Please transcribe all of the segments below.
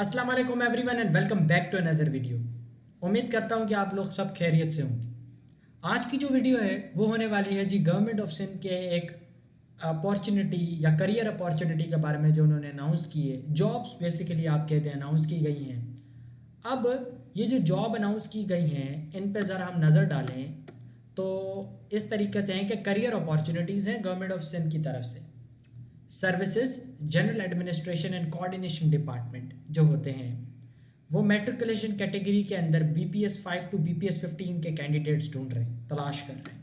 अस्सलाम वालेकुम everyone and welcome back to another video. उम्मीद करता हूँ कि आप लोग सब खैरियत से होंगे। आज की जो वीडियो है वो होने वाली है जी गवर्नमेंट ऑफ सिंध के एक अपॉर्चुनिटी या करियर अपॉर्चुनिटी के बारे में जो उन्होंने अनाउंस की है। जॉब्स बेसिकली आप कहते हैं अनाउंस की गई हैं। अब ये जो जॉब अनाउंस की गई हैं इन पे ज़रा हम नज़र डालें तो इस तरीके से हैं कि करियर अपॉर्चुनिटीज़ हैं गवर्नमेंट ऑफ सिंध की तरफ से। Services general administration and coordination department जो होते हैं वो मैट्रिकुलेशन कैटेगरी के अंदर BPS 5 टू BPS 15 के कैंडिडेट्स ढूंढ रहे हैं, तलाश कर रहे हैं।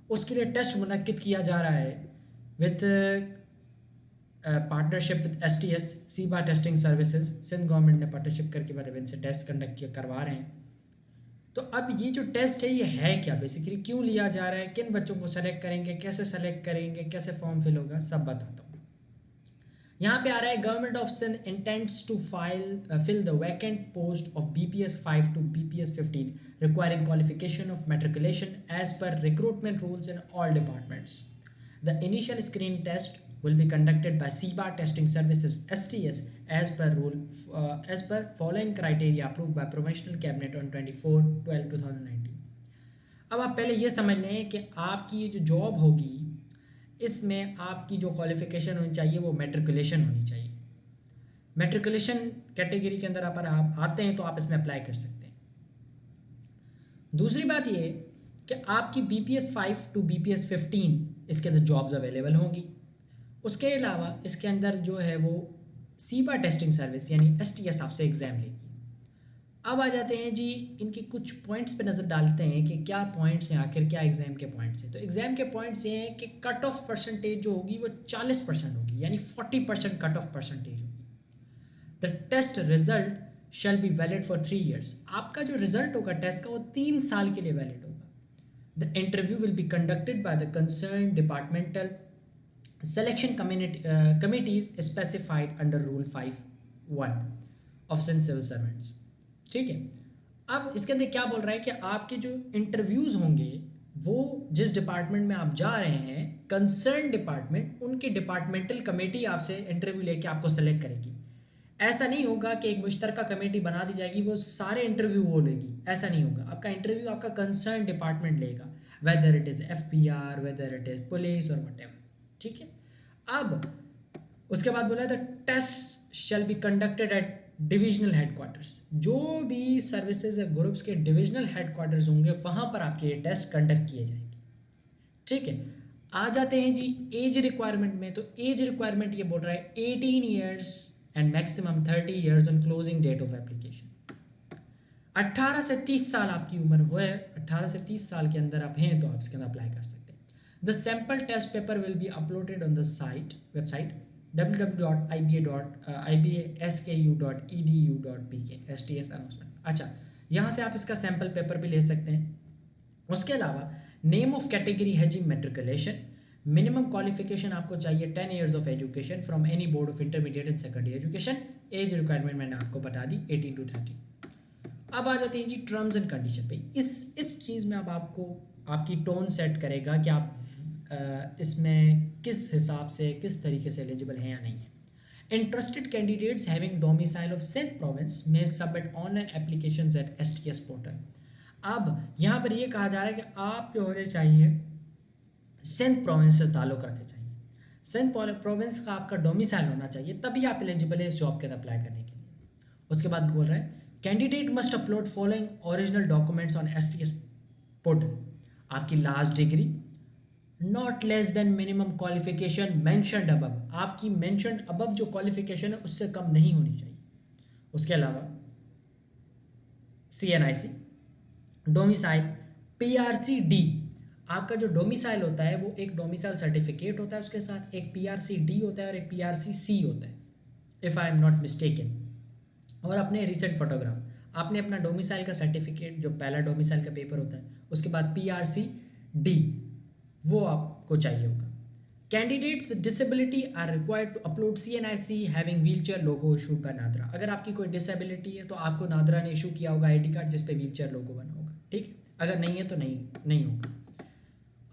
उसके लिए टेस्ट मुनक्किद किया जा रहा है विथ पार्टनरशिप विद STS सीबा टेस्टिंग सर्विसेज। सिंध गवर्नमेंट ने पार्टनरशिप करके मतलब इनसे टेस्ट कंडक्ट करवा रहे हैं। तो अब ये जो टेस्ट है ये है क्या, बेसिकली क्यों लिया जा रहा है, किन बच्चों को सेलेक्ट करेंगे, कैसे सेलेक्ट करेंगे, कैसे फॉर्म फिल होगा, सब बताता हूँ। यहाँ पे आ रहा है government of Sindh intents to fill the vacant post of BPS 5 to BPS 15 requiring qualification of matriculation as per recruitment rules in all departments. The initial screen test will be conducted by SEBA Testing Services STS as per following criteria approved by Provincial Cabinet on 24/12/2019। अब आप पहले ये समझ लें कि आपकी ये जो जॉब होगी इसमें आपकी जो क्वालिफिकेशन होनी चाहिए वो मैट्रिकुलेशन होनी चाहिए। मैट्रिकुलेशन कैटेगरी के अंदर आप आते हैं तो आप इसमें अप्लाई कर सकते हैं। दूसरी बात ये कि आपकी BPS 5 टू BPS 15 इसके अंदर जॉब्स अवेलेबल होंगी। उसके अलावा इसके अंदर जो है वो सीबा टेस्टिंग सर्विस यानी STS आपसे एग्ज़ाम लेगी। अब आ जाते हैं जी इनके कुछ पॉइंट्स पे नज़र डालते हैं कि क्या पॉइंट्स हैं, आखिर क्या एग्ज़ाम के पॉइंट्स हैं। तो एग्ज़ाम के पॉइंट्स ये हैं कि कट ऑफ परसेंटेज जो होगी वो 40% होगी, यानी 40% कट ऑफ परसेंटेज होगी। The test result shall be valid for 3 years। आपका जो रिजल्ट होगा टेस्ट का वो 3 साल के लिए वैलिड होगा। The interview will be conducted by the concern departmental selection committees specified under Rule 5(1) of Civil Servants। ठीक है, अब इसके अंदर क्या बोल रहा है कि आपके जो इंटरव्यूज़ होंगे वो जिस डिपार्टमेंट में आप जा रहे हैं कंसर्न डिपार्टमेंट, उनकी डिपार्टमेंटल कमेटी आपसे इंटरव्यू लेके आपको सेलेक्ट करेगी। ऐसा नहीं होगा कि एक मुश्तरका कमेटी बना दी जाएगी वो सारे इंटरव्यू वो लेगी, ऐसा नहीं होगा। आपका इंटरव्यू आपका कंसर्न डिपार्टमेंट लेगा, whether it is FBR, whether it is police और वट एवर। ठीक है, अब उसके बाद बोला था test shall be conducted at divisional headquarters. जो भी सर्विसेज या ग्रुप्स के डिविजनल हेडक्वार्टर्स होंगे वहाँ पर आपके ये टेस्ट कंडक्ट किए जाएंगे। ठीक है, आ जाते हैं जी एज रिक्वायरमेंट में। तो एज रिक्वायरमेंट ये बोल रहा है 18 years and maximum 30 years on closing date of application. 18 से 30 साल आपकी उम्र हो है, 18 से 30 साल के अंदर आप हैं तो आप इसके अंदर अप्लाई कर सकते हैं। The sample test paper will be uploaded on the website www.ibasku.edu.pk STS announcement। अच्छा, यहाँ से आप इसका सैम्पल पेपर भी ले सकते हैं। उसके अलावा नेम ऑफ कैटेगरी है जी मैट्रिकुलेशन। मिनिमम क्वालिफिकेशन आपको चाहिए 10 years of education from any board of intermediate and secondary education. Age requirement मैंने आपको बता दी 18 to 30। अब आ जाते हैं जी टर्म्स एंड कंडीशन पे। इस चीज़ में अब आपको आपकी टोन सेट करेगा कि आप इसमें किस हिसाब से किस तरीके से एलिजिबल हैं या नहीं है। Interested candidates having domicile of Sindh province में submit online applications at STS portal. अब यहाँ पर ये कहा जा रहा है कि आप जो होने चाहिए सिंध प्रोविंस से ताल्लुक़ रखने चाहिए, सिंध प्रोविंस का आपका डोमिसाइल होना चाहिए, तभी आप एलिजिबल है इस जॉब के अप्लाई करने के लिए। उसके बाद बोल रहे हैं candidate must upload following original documents on STS portal. आपकी last degree, not less than minimum qualification mentioned above. आपकी मेंशन्ड अबव जो क्वालिफिकेशन है उससे कम नहीं होनी चाहिए। उसके अलावा CNIC, डोमिसाइल, PRC-D। आपका जो डोमिसाइल होता है वो एक डोमिसाइल सर्टिफिकेट होता है, उसके साथ एक PRC-D होता है और एक PRC-C होता है, if I am not mistaken. और अपने रिसेंट फोटोग्राफ, आपने अपना डोमिसाइल का सर्टिफिकेट जो पहला डोमिसाइल का पेपर होता है, उसके बाद PRC-D वो आपको चाहिए होगा। Candidates with disability are required to upload CNIC having wheelchair logo issued by NADRA. अगर आपकी कोई डिसेबिलिटी है तो आपको नादरा ने इशू किया होगा ID कार्ड जिस पे व्हीलचेयर लोगो बना होगा। ठीक है, अगर नहीं है तो नहीं होगा।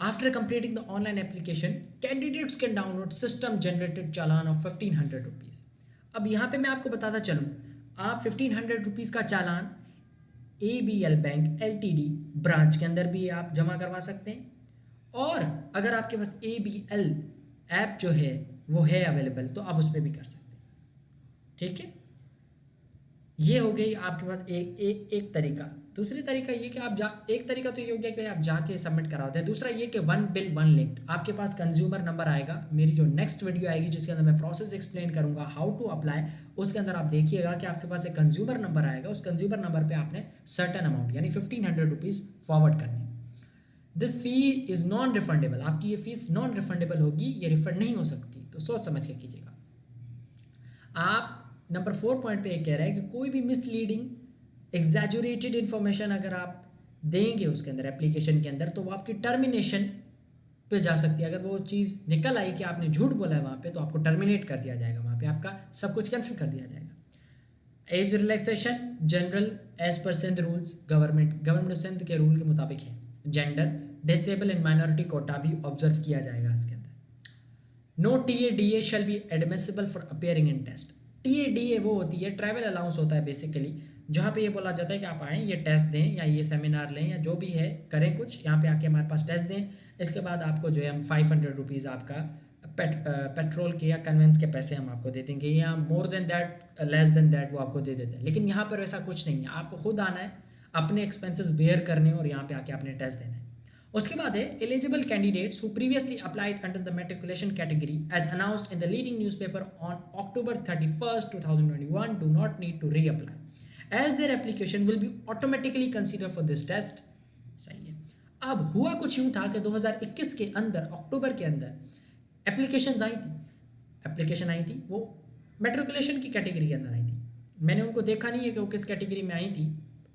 After completing the online application candidates can download system generated challan of 1500 rupees. अब यहाँ पे मैं आपको बताता चलूँ, आप 1500 रुपीज़ का चालान ABL बैंक LTD ब्रांच के अंदर भी आप जमा करवा सकते हैं, और अगर आपके पास ABL ऐप जो है वो है अवेलेबल तो आप उस पर भी कर सकते हैं। ठीक है, ये हो गई आपके पास एक तरीका। दूसरी तरीका ये कि एक तरीका तो ये हो गया कि आप जाके सबमिट कराते हैं। दूसरा ये कि वन बिल वन लिंक्ड, आपके पास कंज्यूमर नंबर आएगा। मेरी जो नेक्स्ट वीडियो आएगी जिसके अंदर मैं प्रोसेस एक्सप्लेन करूंगा हाउ टू अप्लाई, उसके अंदर आप देखिएगा कि आपके पास एक कंज्यूमर नंबर आएगा। उस कंज्यूमर नंबर पर आपने सर्टन अमाउंट यानी 1500 रुपीज़ फॉरवर्ड करनी। This fee is non refundable, आपकी ये फीस नॉन रिफंडेबल होगी, ये रिफंड नहीं हो सकती, तो सोच समझ के कीजिएगा। आप नंबर 4 पॉइंट पे ये कह रहा है कि कोई भी मिसलीडिंग एग्जैजुरेटेड इन्फॉर्मेशन अगर आप देंगे उसके अंदर एप्लीकेशन के अंदर तो वो आपकी टर्मिनेशन पे जा सकती है। अगर वो चीज़ निकल आई कि आपने झूठ बोला है वहाँ पे तो आपको टर्मिनेट कर दिया जाएगा, वहाँ पे आपका सब कुछ कैंसिल कर दिया जाएगा। Age relaxation general as per Sindh rules, government Sindh के रूल के मुताबिक है। Gender disable and minority quota भी ऑब्जर्व किया जाएगा इसके अंदर। No TADA shall be admissible for appearing in test. TADA वो होती है, ट्रैवल अलाउंस होता है बेसिकली, जहाँ पे ये बोला जाता है कि आप आएँ, ये टेस्ट दें या ये सेमिनार लें या जो भी है करें कुछ, यहाँ पे आके हमारे पास टेस्ट दें, इसके बाद आपको जो है हम 500 रुपीज़ आपका पेट्रोल के या कन्वेंस के पैसे हम आपको दे देंगे, या more than that less than that वो आपको दे देते हैं। लेकिन यहाँ पर वैसा कुछ नहीं है, आपको खुद आना है, अपने एक्सपेंसेस बेयर करने और यहाँ पे आके आपने टेस्ट देना है। उसके बाद है eligible candidates who previously applied under the matriculation category as announced in the leading newspaper on October 31st 2021 do not need to reapply as their application will be automatically consider for this test. सही है। अब हुआ कुछ यूं था कि 2021 के अंदर अक्टूबर के अंदर एप्लीकेशन आई थी, वो मेट्रिकुलेशन की कैटेगरी के अंदर आई थी। मैंने उनको देखा नहीं है कि वो किस कैटेगरी में आई थी,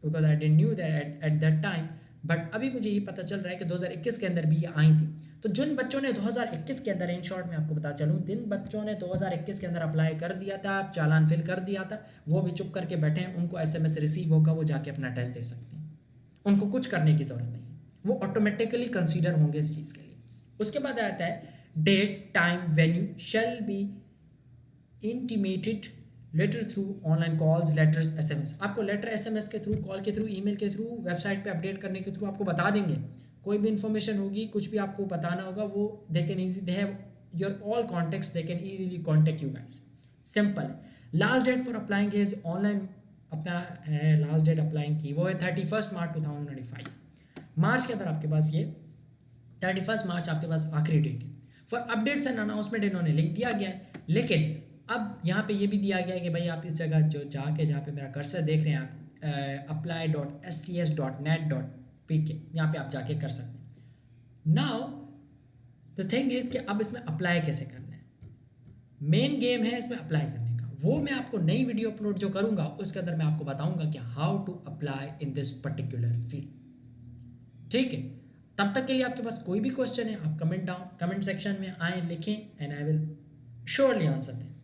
because I didn't knew that at that time, but अभी मुझे ये पता चल रहा है कि 2021 के अंदर भी ये आई थी। तो जिन बच्चों ने 2021 के अंदर, इन शॉर्ट में आपको बता चलूँ, जिन बच्चों ने 2021 के अंदर अप्लाई कर दिया था, चालान फिल कर दिया था, वो भी चुप करके बैठे हैं, उनको SMS रिसीव होगा, वो जाके अपना टेस्ट दे सकते हैं, उनको कुछ करने की ज़रूरत नहीं है, वो ऑटोमेटिकली कंसीडर होंगे इस चीज़ के लिए। उसके बाद आता है date time venue shall be intimated letter through online calls letters SMS। आपको लेटर SMS के थ्रू, कॉल के थ्रू, ईमेल के थ्रू, वेबसाइट पे अपडेट करने के थ्रू आपको बता देंगे। कोई भी इंफॉर्मेशन होगी, कुछ भी आपको बताना होगा, वो they can easy, they have your all contacts, they can easily contact you guys. Simple. Last date for applying is online, अपना है लास्ट डेट अप्लाइंग की, वो है 31 मार्च 2025। मार्च के अंदर आपके पास ये 31 मार्च आपके पास आखिरी डेट है। फॉर अपडेट्स एंड अनाउंसमेंट इन्होंने लिंक दिया गया है, लेकिन अब यहाँ पे ये भी दिया गया है कि भाई आप इस जगह जो जाके, जहाँ पे मेरा कर्सर देख रहे हैं आप, apply.sts.net.pk, यहाँ पे आप जाके कर सकते हैं। नाउ द थिंग इज कि अब इसमें अप्लाई कैसे करना है, मेन गेम है इसमें अप्लाई करने का। वो मैं आपको नई वीडियो अपलोड जो करूँगा उसके अंदर मैं आपको बताऊँगा कि how to apply in this particular field. ठीक है, तब तक के लिए आपके पास कोई भी क्वेश्चन है आप कमेंट सेक्शन में आए लिखें, and I will surely answer दें।